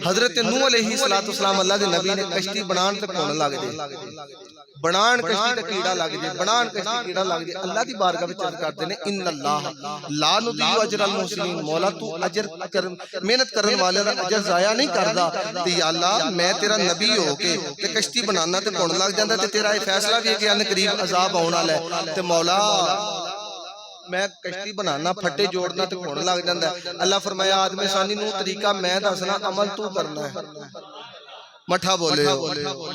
حضرت نوح علیہ السلام اللہ دے نبی نے کشتی بنان تے کون لگ دے بنان کشتی تے کیڑا لگ دے بنان کشتی کیڑا لگ دے اللہ دی بارگاہ وچ عرض کرتے نے ان اللہ لا نضيع اجر المحسنین مولا تو اجر محنت کرن والے دا اجر ضائع نہیں کردا تے یا اللہ میں تیرا نبی ہو کے تے کشتی بنانا تے کون لگ جاندا تے تیرا یہ فیصلہ بھی ہے کہ ان قریب عذاب آون والا ہے تے مولا میں کشتی بنانا پھٹے جوڑنا تے کون لگ جاندا ہے اللہ فرمایا آدم ثانی نو طریقہ میں دسنا عمل تو کرنا ہے مٹھا بولے ہو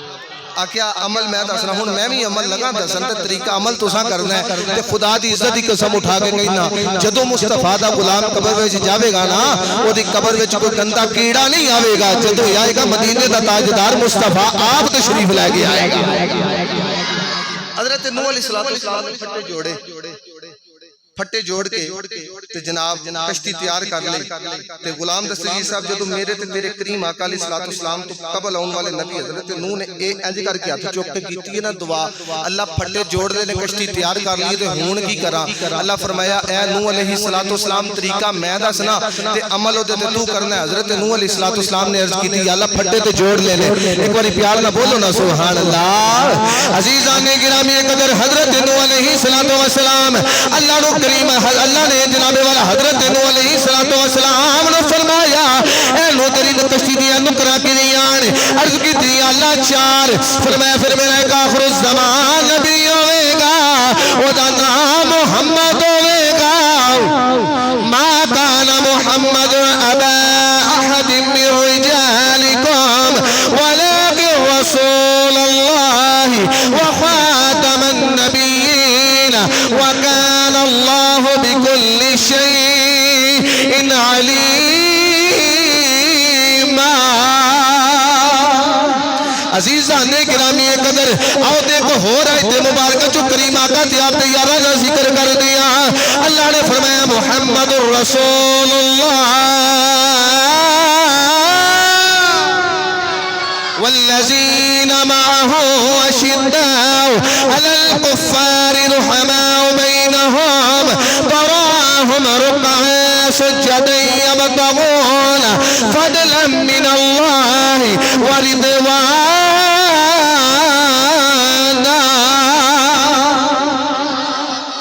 آکیا عمل میں دسنا ہن میں بھی عمل لگا دسن تے طریقہ عمل تساں کرنا ہے تے خدا دی عزت دی قسم اٹھا کے کہنا جدوں مصطفیٰ دا غلام قبر وچ جاوے گا نا او دی قبر وچ کوئی گندا کیڑا نہیں آوے گا جدوں آئے گا مدینے دا تاجدار مصطفیٰ آپ تشریف لے کے آئے گا حضرت نوح علیہ السلام نے پھٹے جوڑ کے تے جناب کشتی تیار کر لے تے غلام دستگیر صاحب جدو میرے تے تیرے کریم آقا علیہ السلام تو قبل آن والے نبی حضرت نوح نے اے انج کر کے ہاتھ چوک کے کیتی ہے نا دعا اللہ پھٹے جوڑ لے نے کشتی تیار کر لی تے ہون کی کراں اللہ فرمایا اے نوح علیہ السلام طریقہ میں دسنا تے عمل او تے تو کرنا ہے حضرت نوح علیہ السلام نے عرض کیتی یا اللہ پھٹے تے جوڑ لے ایک بار پیار نہ بولو نا سبحان اللہ عزیزان گرامی قدر حضرت نوح علیہ السلام اللہ نو اللہ نے جناب والا حضرت نوح علیہ السلام نے فرمایا اے نوح تیری کشتی دیا نکرا کی نیان عرض کی دیا اللہ چار فرمایا پھر میرا ایک آخر الزمان نبی ہوئے گا او دا نام محمد ہوئے گا ما کان محمد ابا احد من رجالکم ولکن رسول اللہ وخاتم النبیین وکان اللہ بكل شيء عليما عزیزان گرامی قدر آؤ دیکھو ہو رہے تھے مبارکہ جو کریم آقا تھی آپ تیارہ کا ذکر کر دیا اللہ نے فرمایا محمد رسول اللہ والذین معه اشداء على الكفار رحماء بينهم تراهم ركعا سجدا يبتغون فضلا من الله ورضوانا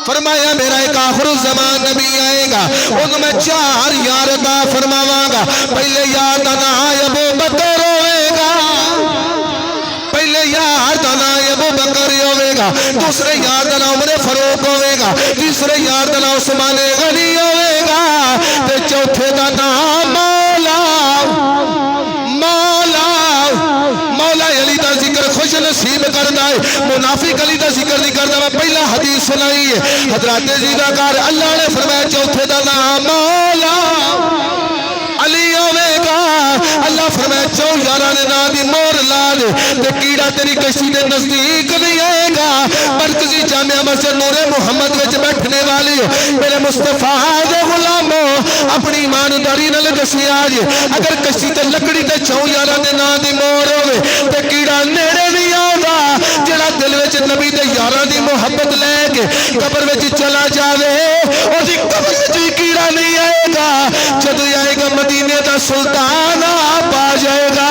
فرمایا میرا ایک آخر الزمان نبی آئے گا ان میں چار یار دا فرماواں گا پہلے یار دا نام ابو بکر ہوئے گا پہلے یار دا نام ابو بکر ہوئے گا دوسرے یار دا نام عمر فاروق ہوئے گا تیسرے یار دا نام عثمان غنی ہوئے گا تے چوتھے دا نام مولا علی دا ذکر خوش نصیب کرنا ہے منافق علی دا ذکر نہیں کرنا میں پہلا حدیث سنائی ہے حضرات زیدہ اللہ نے فرمایا چوتھے دا نام مولا علی ہوئے گا اللہ فرمایا چو یارہ نے نا دی مور لال تے کیڑا تیری کشتی دے نزدیک نہیں آئے گا مرکزی جامعہ مسجد نور محمد وچ بیٹھنے والی میرے مصطفیٰ دے غلاموں اپنی ایمانداری نال دسی آج اگر کشتی تے لکڑی تے چو یارہ نے نا دی مور ہوئے تے کیڑا نیڑے نہیں آگا جڑا دل وچ نبی دے یارہ دی محبت لے کے قبر وچ چلا جاوے اور دی قبر وچ کیڑا نہیں آئے گا جدو آئے گا مدینے دا سلطان آپ آ جائے گا